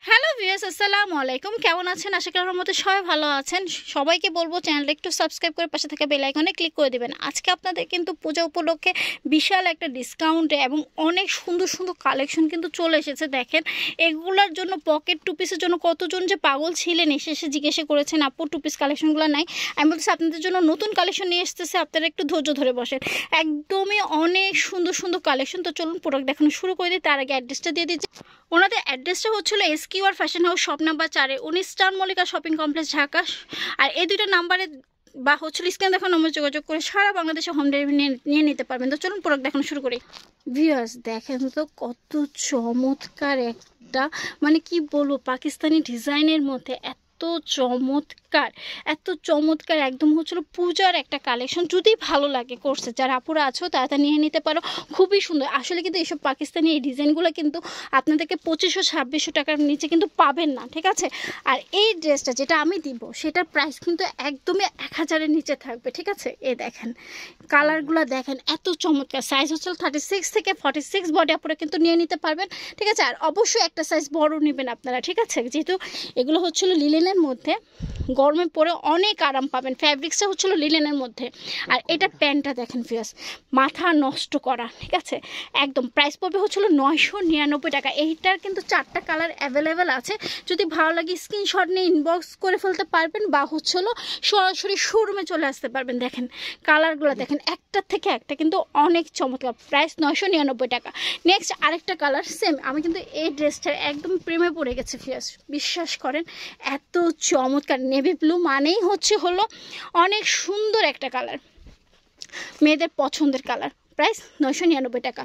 Hello viewers, আসসালামু আলাইকুম। কেমন আছেন? আশা করি আমার মতো সবাই ভালো আছেন। সবাইকে বলবো চ্যানেলটা একটু সাবস্ক্রাইব করে পাশে থাকা বেল আইকনে ক্লিক করে দিবেন। আজকে আপনাদের কিন্তু পূজা উপলক্ষে বিশাল একটা ডিসকাউন্টে এবং অনেক সুন্দর সুন্দর কালেকশন কিন্তু চলে এসেছে। দেখেন, এগুলোর জন্য পকেট টু পিসের জন্য কতজন যে পাগল ছিলেন, এসে জিজ্ঞাসা করেছেন আপু টু পিস কালেকশনগুলো নাই। আমি বলছি আপনাদের জন্য নতুন কালেকশন নিয়ে এসেছে, আপনারা একটু ধৈর্য ধরে বসেন। একদমই অনেক সুন্দর সুন্দর কালেকশন। তো চলুন প্রোডাক্ট দেখানো শুরু করে দিই। তার আগে অ্যাড্রেসটা দিয়ে দিচ্ছি। ওনাদের অ্যাড্রেসটা হচ্ছিল SQR fashion house, shop number 4, 19 star Mallika shopping complex, Dhaka. আর এই দুটো নাম্বারে বা হচ্ছিল স্ক্যান দেখানো নম্বরে যোগাযোগ করে সারা বাংলাদেশে হোম ডেলিভারি নিয়ে নিতে পারবেন। তো চলুন প্রোডাক্ট দেখানো শুরু করি। ভিউয়ার্স দেখেন তো কত চমৎকার একটা, মানে কি বলবো, পাকিস্তানি ডিজাইনের মধ্যে এত চমৎকার একদম হচ্ছিল পূজার একটা কালেকশন। যদি ভালো লাগে কোর্সে যারা আপুরা আছো তারা নিয়ে নিতে পারো, খুবই সুন্দর। আসলে কিন্তু এইসব পাকিস্তানি এই ডিজাইনগুলো কিন্তু আপনাদেরকে 2500-2600 টাকার নিচে কিন্তু পাবেন না, ঠিক আছে। আর এই ড্রেসটা যেটা আমি দিব সেটার প্রাইস কিন্তু একদমই 1000-এর নিচে থাকবে, ঠিক আছে। দেখেন কালারগুলো দেখেন, এত চমৎকার। সাইজ হচ্ছে 36 থেকে 46 বডি আপুরা কিন্তু নিয়ে নিতে পারবেন, ঠিক আছে। আর অবশ্যই একটা সাইজ বড় নেবেন আপনারা, ঠিক আছে। যেহেতু এগুলো হচ্ছিল লিলেনের মধ্যে, গরমে পরে অনেক আরাম পাবেন। ফ্যাব্রিক্সটা হচ্ছিল লিলেনের মধ্যে। আর এটা প্যান্টটা দেখেন ফিয়াস, মাথা নষ্ট করা, ঠিক আছে। একদম প্রাইস পড়বে হচ্ছিল 999 টাকা। এইটার কিন্তু 4টা কালার অ্যাভেলেবেল আছে। যদি ভালো লাগে স্ক্রিনশট নিয়ে ইনবক্স করে ফেলতে পারবেন, বা হচ্ছিল সরাসরি শোরুমে চলে আসতে পারবেন। দেখেন কালারগুলো দেখেন, একটার থেকে একটা কিন্তু অনেক চমৎকার। প্রাইস 999 টাকা। নেক্সট আরেকটা কালার সেম। আমি কিন্তু এই ড্রেসটার একদম প্রেমে পড়ে গেছে ফিয়াস, বিশ্বাস করেন। এত চমৎকার নেভি ব্লু মানেই হলো অনেক সুন্দর একটা কালার, মেয়েদের পছন্দের কালার। প্রাইস 999 টাকা।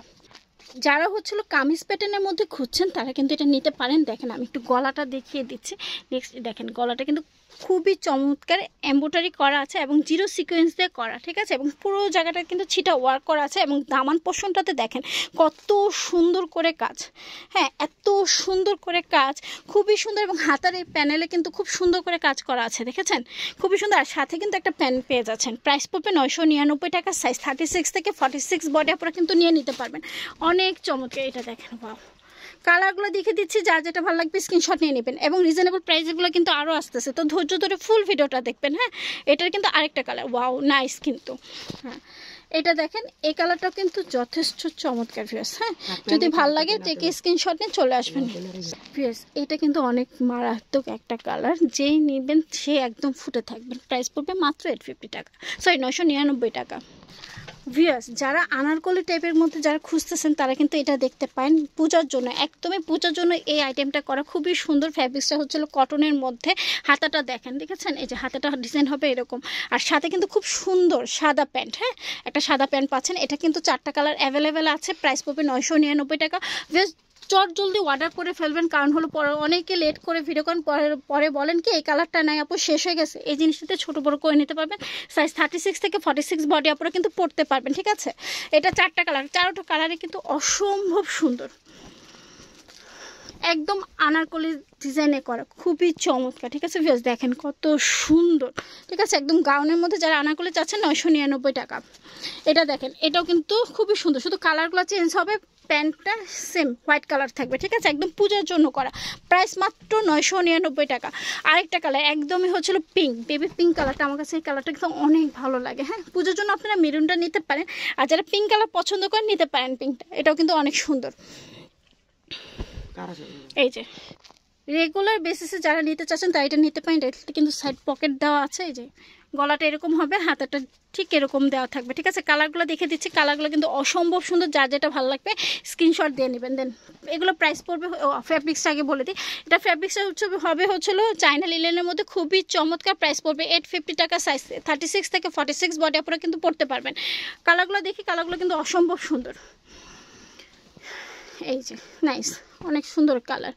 যারা হচ্ছিল কামিজ প্যাটার্নের মধ্যে খুঁজছেন তারা কিন্তু এটা নিতে পারেন। দেখেন আমি একটু গলাটা দেখিয়ে দিচ্ছি। নেক্সট দেখেন গলাটা কিন্তু খুবই চমৎকার এমব্রয়ডারি করা আছে এবং জিরো সিকোয়েন্স দিয়ে করা, ঠিক আছে। এবং পুরো জায়গাটা কিন্তু ছিটা ওয়ার্ক করা আছে। এবং দামান পোর্শনটাতে দেখেন কত সুন্দর করে কাজ। হ্যাঁ, এত সুন্দর করে কাজ, খুবই সুন্দর। এবং হাতার এই প্যানেলে কিন্তু খুব সুন্দর করে কাজ করা আছে, দেখেছেন, খুবই সুন্দর। আর সাথে কিন্তু একটা প্যান পেয়ে যাচ্ছেন। প্রাইস পড়বে 999 টাকা। সাইজ 36 থেকে 46 বডি আপনারা কিন্তু নিয়ে নিতে পারবেন। অনেক চমৎকার। এটা দেখেন, ওয়াও। কালারগুলো দেখে দিচ্ছি, যার যেটা ভালো লাগবে স্ক্রিনশট নিয়ে নেবেন। এবং রিজনেবল প্রাইসগুলো কিন্তু আরও আসতেছে, তো ধৈর্য ধরে ফুল ভিডিওটা দেখবেন। হ্যাঁ, এটার কিন্তু আরেকটা কালার, ওয়াও নাইস কিন্তু। হ্যাঁ, এটা দেখেন, এই কালারটাও কিন্তু যথেষ্ট চমৎকার ভিউয়ার্স। হ্যাঁ, যদি ভালো লাগে টেকে স্ক্রিনশট নিয়ে চলে আসবেন ভিউয়ার্স। এটা কিন্তু অনেক মারাত্মক একটা কালার, যেই নেবেন সে একদম ফুটে থাকবেন। প্রাইস পড়বে মাত্র 850 টাকা, সরি 999 টাকা। ভিউয়ার্স যারা আনারকলি টাইপের মধ্যে যারা খুঁজতেছেন তারা কিন্তু এটা দেখতে পারেন পূজার জন্য, একদমই পূজার জন্য এই আইটেমটা করা। খুবই সুন্দর। ফ্যাব্রিক্সটা হচ্ছিল কটনের মধ্যে। হাতাটা দেখেন, দেখেছেন, এই যে হাতাটা ডিজাইন হবে এরকম। আর সাথে কিন্তু খুব সুন্দর সাদা প্যান্ট। হ্যাঁ, একটা সাদা প্যান্ট পাচ্ছেন। এটা কিন্তু 4টা কালার অ্যাভেলেবেল আছে। প্রাইস পড়বে 999 টাকা। ভিউয়ার্স চট জলদি অর্ডার করে ফেলবেন, কারণ হলো পরে অনেকে লেট করে ভিডিও করেন, পরে বলেন কি এই কালারটা নাই আপু, শেষ হয়ে গেছে। এই জিনিসটাতে ছোটো বড়ো করে নিতে পারবেন। সাইজ 36 থেকে 46 বডি আপনারা কিন্তু পড়তে পারবেন, ঠিক আছে। এটা 4টা কালার, 4টা কালারে কিন্তু অসম্ভব সুন্দর, একদম আনারকলি ডিজাইনে করা, খুবই চমৎকার, ঠিক আছে। ভিউয়ার্স দেখেন কত সুন্দর, ঠিক আছে। একদম গাউনের মধ্যে যারা আনারকলি চাচ্ছেন 999 টাকা। এটা দেখেন, এটাও কিন্তু খুবই সুন্দর, শুধু কালারগুলো চেঞ্জ হবে। প্যান্টটা সেম হোয়াইট কালার থাকবে, ঠিক আছে, একদম পূজার জন্য করা। প্রাইস মাত্র 999 টাকা। আরেকটা কালার একদমই হচ্ছিল পিঙ্ক, বেবি পিঙ্ক কালারটা। আমার কাছে এই কালারটা কিন্তু অনেক ভালো লাগে। হ্যাঁ, পূজার জন্য আপনারা মেরুনটা নিতে পারেন, আর যারা পিঙ্ক কালার পছন্দ করেন নিতে পারেন পিঙ্কটা। এটাও কিন্তু অনেক সুন্দর। এই যে রেগুলার বেসিসে যারা নিতে চাচ্ছেন তারা এটা নিতে পারেন। এটাতে কিন্তু সাইড পকেট দেওয়া আছে। এই যে গলাটা এরকম হবে, হাতাটা ঠিক এরকম দেওয়া থাকবে, ঠিক আছে। কালারগুলো দেখে দিচ্ছি, কালারগুলো কিন্তু অসম্ভব সুন্দর। যার যেটা ভালো লাগবে স্ক্রিনশট দিয়ে নেবেন। দেন এগুলো প্রাইস পড়বে, ফ্যাব্রিক্সটা আগে বলে দিই। এটা ফ্যাব্রিক্সটা হচ্ছিল চায়না লিলেনের মধ্যে, খুবই চমৎকার। প্রাইস পড়বে 850 টাকা। সাইজ 36 থেকে 46 বডি আপনারা কিন্তু পড়তে পারবেন। কালারগুলো দেখি, কালারগুলো কিন্তু অসম্ভব সুন্দর। এই যে নাইস, অনেক সুন্দর কালার।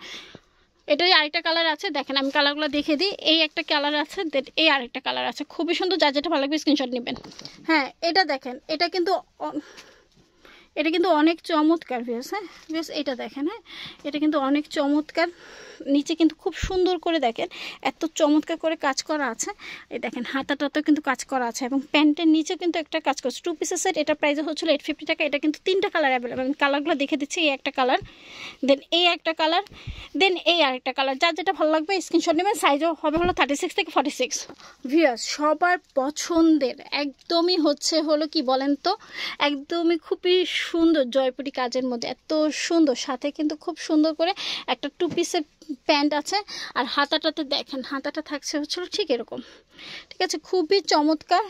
এটারই আরেকটা কালার আছে, দেখেন আমি কালারগুলো দেখে দিই। এই একটা কালার আছে, এই আরেকটা কালার আছে, খুবই সুন্দর। যার যেটা ভালো লাগবে স্ক্রিনশট নেবেন। হ্যাঁ, এটা দেখেন, এটা কিন্তু অনেক চমৎকার ভিউয়ার্স। হ্যাঁ ভিউয়ার্স, এটা দেখেন। হ্যাঁ, এটা কিন্তু অনেক চমৎকার। নিচে কিন্তু খুব সুন্দর করে দেখেন এত চমৎকার করে কাজ করা আছে। এই দেখেন হাতাটাতেও কিন্তু কাজ করা আছে এবং প্যান্টের নিচে কিন্তু একটা কাজ করছে। 2 পিসের সেট, এটা প্রাইস হচ্ছিল 850 টাকা। এটা কিন্তু 3টা কালার অ্যাভেলেবল। আমি কালারগুলো দেখে দিচ্ছি। এই একটা কালার, দেন এই একটা কালার, দেন এই আরেকটা কালার। যার যেটা ভালো লাগবে স্ক্রিনশট নেবেন। সাইজও হবে হলো 36 থেকে 46। ভিউয়ার্স সবার পছন্দের একদমই হলো কি বলেন তো, একদমই খুবই সুন্দর জয়পুরি কাজের মধ্যে, এত সুন্দর। সাথে কিন্তু খুব সুন্দর করে একটা 2 পিসের প্যান্ট আছে। আর হাতাটাতে দেখেন হাতাটা থাকছে ঠিক এরকম, ঠিক আছে, খুবই চমৎকার।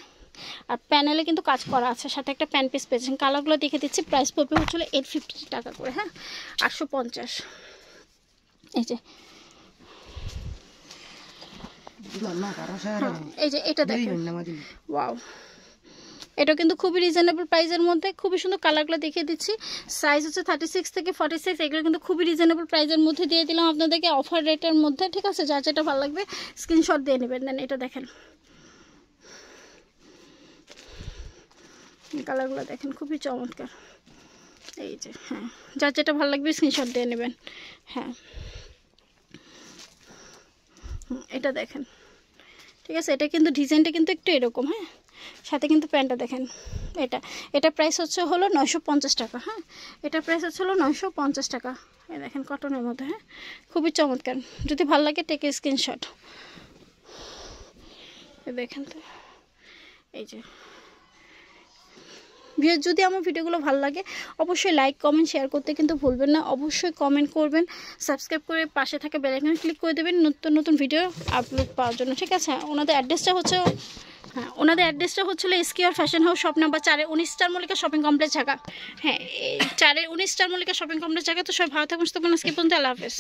আর প্যানেলে কিন্তু কাজ করা আছে, সাথে একটা প্যান্ট পিস পেয়েছেন। কালারগুলো দেখে দিচ্ছি। প্রাইস পড়বে 850 টাকা করে, হ্যাঁ 850। এই যে এই যে এটা দেখেন, ওয়াও, এটা কিন্তু খুবই রিজনেবল প্রাইসের মধ্যে, খুবই সুন্দর। কালারগুলো দেখিয়ে দিচ্ছি। সাইজ হচ্ছে 36 থেকে 46। এগুলো কিন্তু খুবই রিজনেবল প্রাইসের মধ্যে দিয়ে দিলাম আপনাদেরকে, অফার রেটের মধ্যে, ঠিক আছে। যার যেটা ভালো লাগবে স্ক্রিনশট দিয়ে নেবেন। দেন এটা দেখেন, কালারগুলো দেখেন খুবই চমৎকার। এই যে হ্যাঁ, যার যেটা ভালো লাগবে স্ক্রিনশট দিয়ে নেবেন। হ্যাঁ এটা দেখেন, ঠিক আছে। এটা কিন্তু ডিজাইনটা কিন্তু একটু এরকম, হ্যাঁ, সাথে কিন্তু প্যান্টটা দেখেন। এটা প্রাইস হলো 950 টাকা, হ্যাঁ, এটা প্রাইস হলো 950 টাকা। এই দেখেন কটনের মধ্যে, হ্যাঁ, খুবই চমৎকার। যদি ভালো লাগে টেক স্ক্রিনশট। দেখেন তো, এই যে যদি আমার ভিডিওগুলো ভালো লাগে অবশ্যই লাইক কমেন্ট শেয়ার করতে কিন্তু ভুলবেন না। অবশ্যই কমেন্ট করবেন, সাবস্ক্রাইব করে পাশে থাকা বেল আইকনে ক্লিক করে দেবেন নতুন নতুন ভিডিও আপলোড পাওয়ার জন্য, ঠিক আছে। ওনাদের অ্যাড্রেসটা হচ্ছিল SKR fashion house, shop number 4 19 star Mallika shopping complex Dhaka. হ্যাঁ, 4 19 star Mallika shopping complex Dhaka. তো সবাই ভালো থাকুন, সুস্থ থাকুন। আজকে পর্যন্ত আল্লাহ হাফেজ।